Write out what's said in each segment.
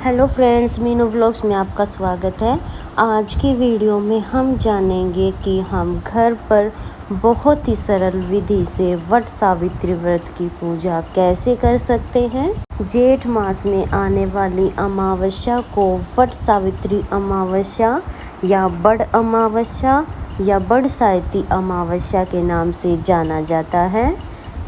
Hello friends, Meenu vlogs में आपका स्वागत है। आज की वीडियो में हम जानेंगे कि हम घर पर बहुत ही सरल विधि से वट सावित्री व्रत की पूजा कैसे कर सकते हैं। जेठ मास में आने वाली अमावस्या को वट सावित्री अमावस्या या बड़ अमावस्या या बरसाती अमावस्या के नाम से जाना जाता है।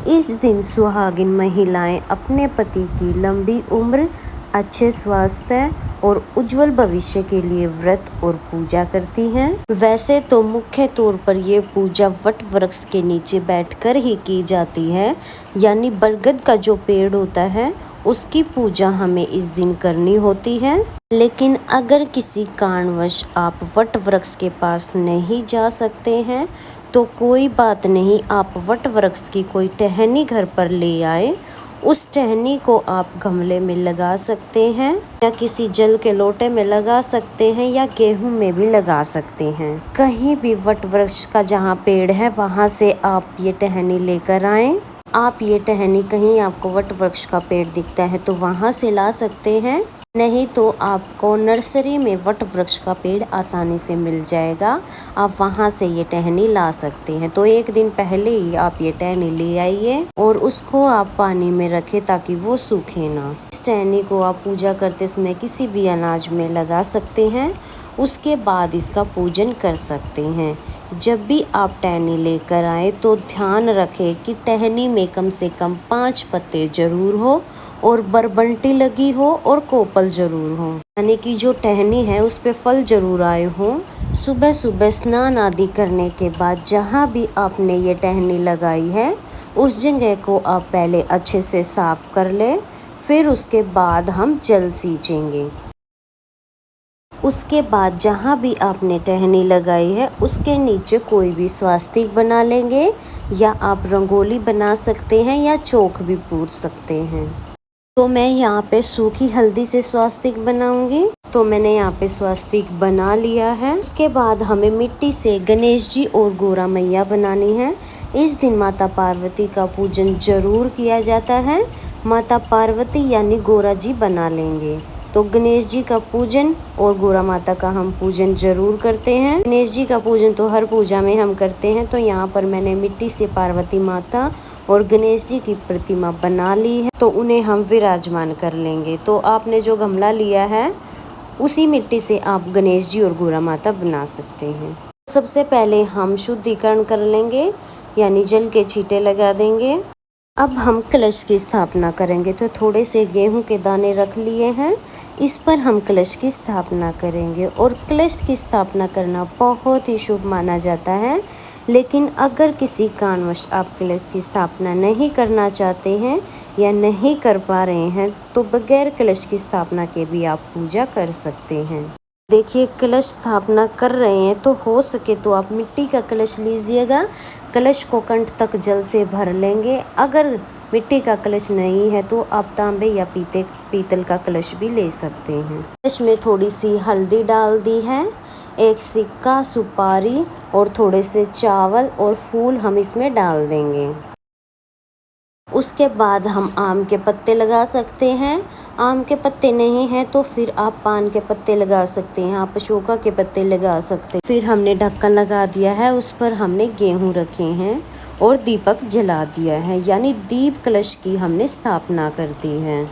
इस दिन सुहागिन महिलाएं अपने पति की लंबी उम्र, अच्छे स्वास्थ्य और उज्जवल भविष्य के लिए व्रत और पूजा करती हैं। वैसे तो मुख्य तौर पर ये पूजा वट वृक्ष के नीचे बैठकर ही की जाती है, यानी बरगद का जो पेड़ होता है उसकी पूजा हमें इस दिन करनी होती है। लेकिन अगर किसी कारणवश आप वट वृक्ष के पास नहीं जा सकते हैं तो कोई बात नहीं, आप वट वृक्ष की कोई टहनी घर पर ले आए। उस टहनी को आप गमले में लगा सकते हैं या किसी जल के लोटे में लगा सकते हैं या गेहूं में भी लगा सकते हैं। कहीं भी वट वृक्ष का जहां पेड़ है वहां से आप ये टहनी लेकर आएं। आप ये टहनी कहीं आपको वट वृक्ष का पेड़ दिखता है तो वहां से ला सकते हैं, नहीं तो आपको नर्सरी में वट वृक्ष का पेड़ आसानी से मिल जाएगा। आप वहां से ये टहनी ला सकते हैं। तो एक दिन पहले ही आप ये टहनी ले आइए और उसको आप पानी में रखें ताकि वो सूखे ना। इस टहनी को आप पूजा करते समय किसी भी अनाज में लगा सकते हैं, उसके बाद इसका पूजन कर सकते हैं। जब भी आप टहनी लेकर आए तो ध्यान रखें कि टहनी में कम से कम 5 पत्ते जरूर हो और बरबंटी लगी हो और कोपल जरूर हो, यानी कि जो टहनी है उस पे फल जरूर आए हों। सुबह सुबह स्नान आदि करने के बाद जहाँ भी आपने ये टहनी लगाई है उस जगह को आप पहले अच्छे से साफ कर लें, फिर उसके बाद हम जल सींचेंगे। उसके बाद जहाँ भी आपने टहनी लगाई है उसके नीचे कोई भी स्वास्तिक बना लेंगे, या आप रंगोली बना सकते हैं या चौक भी पूछ सकते हैं। तो मैं यहाँ पे सूखी हल्दी से स्वास्तिक बनाऊंगी, तो मैंने यहाँ पे स्वास्तिक बना लिया है। उसके बाद हमें मिट्टी से गणेश जी और गोरा मैया बनानी है। इस दिन माता पार्वती का पूजन जरूर किया जाता है। माता पार्वती यानी गोरा जी बना लेंगे, तो गणेश जी का पूजन और गोरा माता का हम पूजन जरूर करते हैं। गणेश जी का पूजन तो हर पूजा में हम करते हैं। तो यहाँ पर मैंने मिट्टी से पार्वती माता और गणेश जी की प्रतिमा बना ली है, तो उन्हें हम विराजमान कर लेंगे। तो आपने जो गमला लिया है उसी मिट्टी से आप गणेश जी और गोरा माता बना सकते हैं। सबसे पहले हम शुद्धिकरण कर लेंगे, यानी जल के छींटे लगा देंगे। अब हम कलश की स्थापना करेंगे, तो थोड़े से गेहूं के दाने रख लिए हैं, इस पर हम कलश की स्थापना करेंगे। और कलश की स्थापना करना बहुत ही शुभ माना जाता है। लेकिन अगर किसी कारणवश आप कलश की स्थापना नहीं करना चाहते हैं या नहीं कर पा रहे हैं तो बगैर कलश की स्थापना के भी आप पूजा कर सकते हैं। देखिए, कलश स्थापना कर रहे हैं तो हो सके तो आप मिट्टी का कलश लीजिएगा। कलश को कंठ तक जल से भर लेंगे। अगर मिट्टी का कलश नहीं है तो आप तांबे या पीतल का कलश भी ले सकते हैं। कलश में थोड़ी सी हल्दी डाल दी है, एक सिक्का, सुपारी और थोड़े से चावल और फूल हम इसमें डाल देंगे। उसके बाद हम आम के पत्ते लगा सकते हैं। आम के पत्ते नहीं हैं तो फिर आप पान के पत्ते लगा सकते हैं, आप अशोका के पत्ते लगा सकते हैं। फिर हमने ढक्कन लगा दिया है, उस पर हमने गेहूं रखे हैं और दीपक जला दिया है, यानी दीप कलश की हमने स्थापना कर दी है।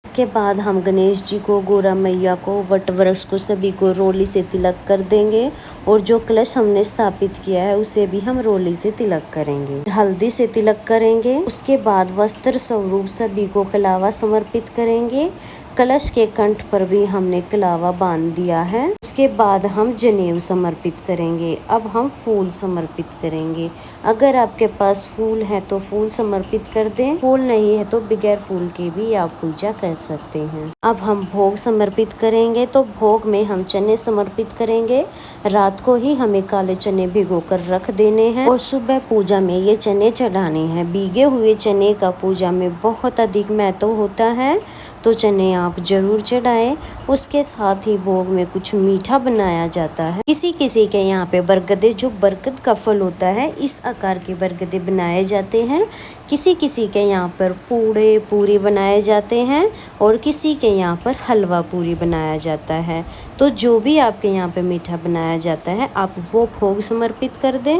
इसके बाद हम गणेश जी को, गोरा मैया को, वट वृक्ष को सभी को रोली से तिलक कर देंगे और जो कलश हमने स्थापित किया है उसे भी हम रोली से तिलक करेंगे, हल्दी से तिलक करेंगे। उसके बाद वस्त्र स्वरूप सभी को कलावा समर्पित करेंगे। कलश के कंठ पर भी हमने कलावा बांध दिया है। उसके बाद हम जनेऊ समर्पित करेंगे। अब हम फूल समर्पित करेंगे। अगर आपके पास फूल है तो फूल समर्पित कर दें, फूल नहीं है तो बगैर फूल के भी आप पूजा कर सकते हैं। अब हम भोग समर्पित करेंगे, तो भोग में हम चने समर्पित करेंगे। रात को ही हमें काले चने भिगोकर रख देने हैं और सुबह पूजा में ये चने चढ़ाने हैं। भीगे हुए चने का पूजा में बहुत अधिक महत्व होता है, तो चने आप ज़रूर चढ़ाएं। उसके साथ ही भोग में कुछ मीठा बनाया जाता है। किसी किसी के यहाँ पे बरगदे, जो बरगद का फल होता है, इस आकार के बरगदे बनाए जाते हैं। किसी किसी के यहाँ पर पूड़े पूरी बनाए जाते हैं और किसी के यहाँ पर हलवा पूरी बनाया जाता है। तो जो भी आपके यहाँ पे मीठा बनाया जाता है, आप वो भोग समर्पित कर दें।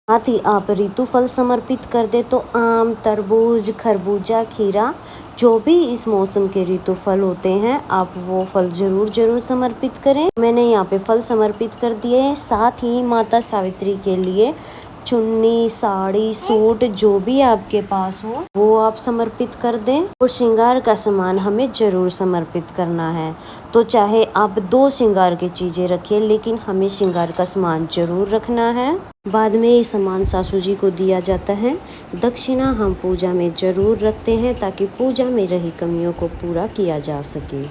साथ ही आप ऋतु फल समर्पित कर दे, तो आम, तरबूज, खरबूजा, खीरा, जो भी इस मौसम के ऋतु फल होते हैं, आप वो फल जरूर समर्पित करें। मैंने यहाँ पे फल समर्पित कर दिए हैं। साथ ही माता सावित्री के लिए चुन्नी, साड़ी, सूट, जो भी आपके पास हो वो आप समर्पित कर दें। और श्रृंगार का सामान हमें जरूर समर्पित करना है। तो चाहे आप 2 श्रृंगार की चीज़ें रखें, लेकिन हमें श्रृंगार का सामान जरूर रखना है। बाद में ये सामान सासू जी को दिया जाता है। दक्षिणा हम पूजा में जरूर रखते हैं, ताकि पूजा में रही कमियों को पूरा किया जा सके।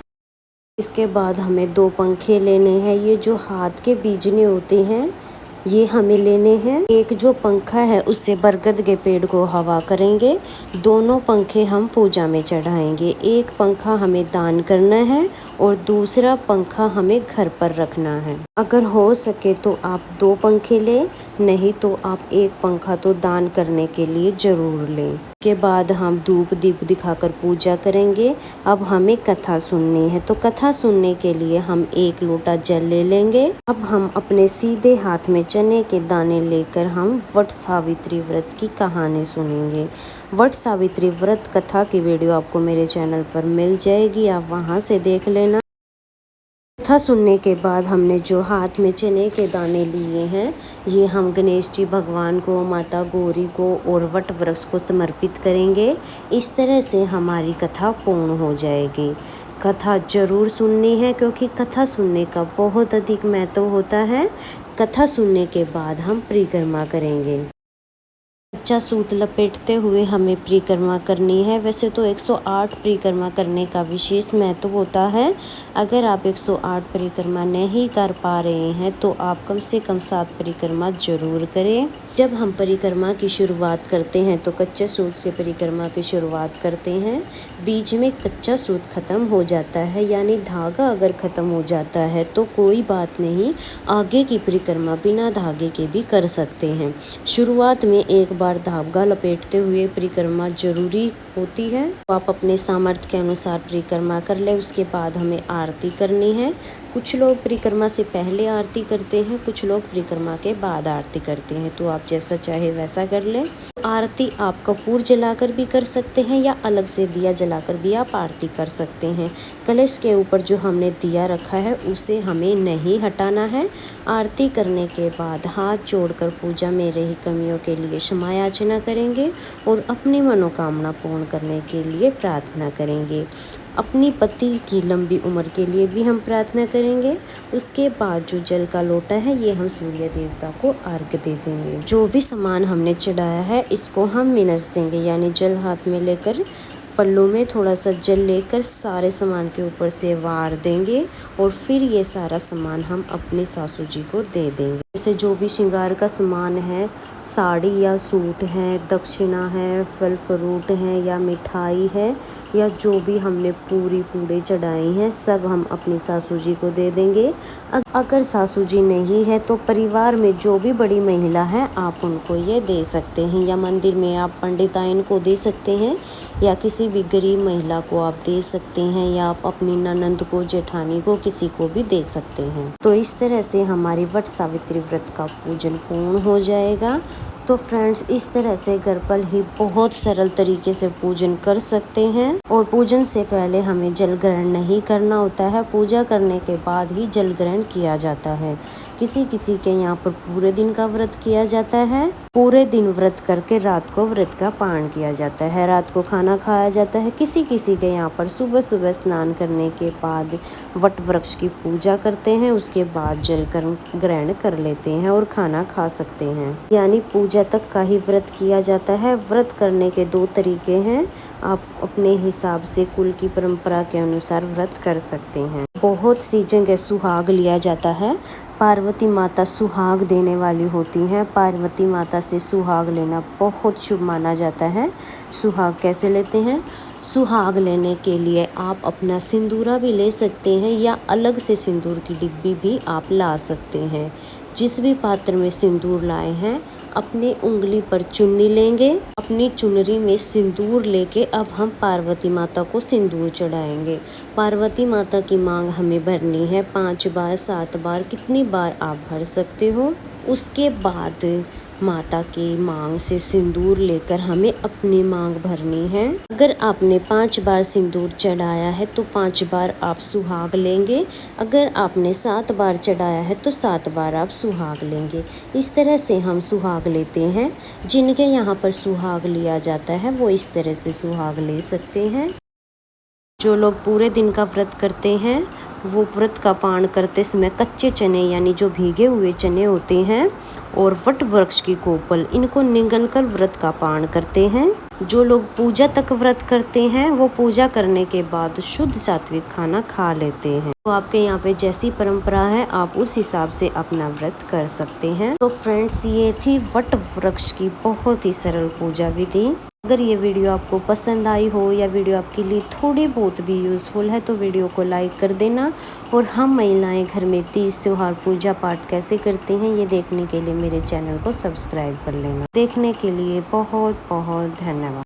इसके बाद हमें 2 पंखे लेने हैं। ये जो हाथ के बीजने होते हैं, ये हमें लेने हैं। एक जो पंखा है उससे बरगद के पेड़ को हवा करेंगे। दोनों पंखे हम पूजा में चढ़ाएंगे। एक पंखा हमें दान करना है और दूसरा पंखा हमें घर पर रखना है। अगर हो सके तो आप 2 पंखे लें, नहीं तो आप एक पंखा तो दान करने के लिए जरूर लें। के बाद हम धूप दीप दिखाकर पूजा करेंगे। अब हमें कथा सुननी है, तो कथा सुनने के लिए हम 1 लोटा जल ले लेंगे। अब हम अपने सीधे हाथ में चने के दाने लेकर हम वट सावित्री व्रत की कहानी सुनेंगे। वट सावित्री व्रत कथा की वीडियो आपको मेरे चैनल पर मिल जाएगी, आप वहां से देख लेना। कथा सुनने के बाद हमने जो हाथ में चने के दाने लिए हैं, ये हम गणेश जी भगवान को, माता गौरी को और वट वृक्ष को समर्पित करेंगे। इस तरह से हमारी कथा पूर्ण हो जाएगी। कथा जरूर सुननी है, क्योंकि कथा सुनने का बहुत अधिक महत्व होता है। कथा सुनने के बाद हम परिक्रमा करेंगे। कच्चा सूत लपेटते हुए हमें परिक्रमा करनी है। वैसे तो 108 परिक्रमा करने का विशेष महत्व होता है। अगर आप 108 परिक्रमा नहीं कर पा रहे हैं, तो आप कम से कम 7 परिक्रमा जरूर करें। जब हम परिक्रमा की शुरुआत करते हैं, तो कच्चे सूत से परिक्रमा की शुरुआत करते हैं। बीच में कच्चा सूत ख़त्म हो जाता है, यानी धागा अगर ख़त्म हो जाता है तो कोई बात नहीं, आगे की परिक्रमा बिना धागे के भी कर सकते हैं। शुरुआत में एक बार धागा लपेटते हुए परिक्रमा जरूरी होती है। तो आप अपने सामर्थ्य के अनुसार परिक्रमा कर ले। उसके बाद हमें आरती करनी है। कुछ लोग परिक्रमा से पहले आरती करते हैं, कुछ लोग परिक्रमा के बाद आरती करते हैं। तो आप जैसा चाहे वैसा कर लें। आरती आप कपूर जलाकर भी कर सकते हैं, या अलग से दिया जलाकर भी आप आरती कर सकते हैं। कलश के ऊपर जो हमने दिया रखा है, उसे हमें नहीं हटाना है। आरती करने के बाद हाथ जोड़कर पूजा में रही कमियों के लिए क्षमा याचना करेंगे और अपनी मनोकामना पूर्ण करने के लिए प्रार्थना करेंगे। अपनी पति की लंबी उम्र के लिए भी हम प्रार्थना करेंगे। उसके बाद जो जल का लोटा है, ये हम सूर्य देवता को अर्घ्य दे देंगे। जो भी सामान हमने चढ़ाया है, इसको हम मिनस देंगे, यानी जल हाथ में लेकर पल्लू में थोड़ा सा जल लेकर सारे सामान के ऊपर से वार देंगे और फिर ये सारा सामान हम अपनी सासू जी को दे देंगे। जैसे जो भी श्रृंगार का सामान है, साड़ी या सूट है, दक्षिणा है, फल फ्रूट है या मिठाई है, या जो भी हमने पूरी पूड़े चढ़ाई हैं, सब हम अपनी सासू जी को दे देंगे। अगर सासू जी नहीं है, तो परिवार में जो भी बड़ी महिला है, आप उनको ये दे सकते हैं, या मंदिर में आप पंडिताइन को दे सकते हैं, या किसी भी गरीब महिला को आप दे सकते हैं, या आप अपनी ननंद को, जेठानी को, किसी को भी दे सकते हैं। तो इस तरह से हमारी वट सावित्री व्रत का पूजन पूर्ण हो जाएगा। तो फ्रेंड्स, इस तरह से घर पर ही बहुत सरल तरीके से पूजन कर सकते हैं। और पूजन से पहले हमें जल ग्रहण नहीं करना होता है, पूजा करने के बाद ही जल ग्रहण किया जाता है। किसी किसी के यहाँ पर पूरे दिन का व्रत किया जाता है। पूरे दिन व्रत करके रात को व्रत का पारण किया जाता है, रात को खाना खाया जाता है। किसी किसी के यहाँ पर सुबह सुबह स्नान करने के बाद वट वृक्ष की पूजा करते हैं, उसके बाद जल ग्रहण कर लेते हैं और खाना खा सकते हैं। यानी पूजा तक का ही व्रत किया जाता है। व्रत करने के 2 तरीके हैं, आप अपने हिसाब से कुल की परंपरा के अनुसार व्रत कर सकते हैं। बहुत सी जगह सुहाग लिया जाता है। पार्वती माता सुहाग देने वाली होती हैं। पार्वती माता से सुहाग लेना बहुत शुभ माना जाता है। सुहाग कैसे लेते हैं? सुहाग लेने के लिए आप अपना सिंदूरा भी ले सकते हैं या अलग से सिंदूर की डिब्बी भी आप ला सकते हैं। जिस भी पात्र में सिंदूर लाए हैं अपनी उंगली पर चुन्नी लेंगे, अपनी चुनरी में सिंदूर लेके अब हम पार्वती माता को सिंदूर चढ़ाएंगे। पार्वती माता की मांग हमें भरनी है 5 बार 7 बार, कितनी बार आप भर सकते हो। उसके बाद माता की मांग से सिंदूर लेकर हमें अपनी मांग भरनी है। अगर आपने 5 बार सिंदूर चढ़ाया है तो 5 बार आप सुहाग लेंगे। अगर आपने 7 बार चढ़ाया है तो 7 बार आप सुहाग लेंगे। इस तरह से हम सुहाग लेते हैं। जिनके यहाँ पर सुहाग लिया जाता है वो इस तरह से सुहाग ले सकते हैं। जो लोग पूरे दिन का व्रत करते हैं वो व्रत का पारण करते समय कच्चे चने यानी जो भीगे हुए चने होते हैं और वट वृक्ष की कोपल, इनको निगल कर व्रत का पारण करते हैं। जो लोग पूजा तक व्रत करते हैं वो पूजा करने के बाद शुद्ध सात्विक खाना खा लेते हैं। तो आपके यहाँ पे जैसी परंपरा है आप उस हिसाब से अपना व्रत कर सकते हैं। तो फ्रेंड्स, ये थी वट वृक्ष की बहुत ही सरल पूजा विधि। अगर ये वीडियो आपको पसंद आई हो या वीडियो आपके लिए थोड़ी बहुत भी यूज़फुल है तो वीडियो को लाइक कर देना। और हम महिलाएं घर में तीज त्योहार पूजा पाठ कैसे करते हैं ये देखने के लिए मेरे चैनल को सब्सक्राइब कर लेना। देखने के लिए बहुत बहुत धन्यवाद।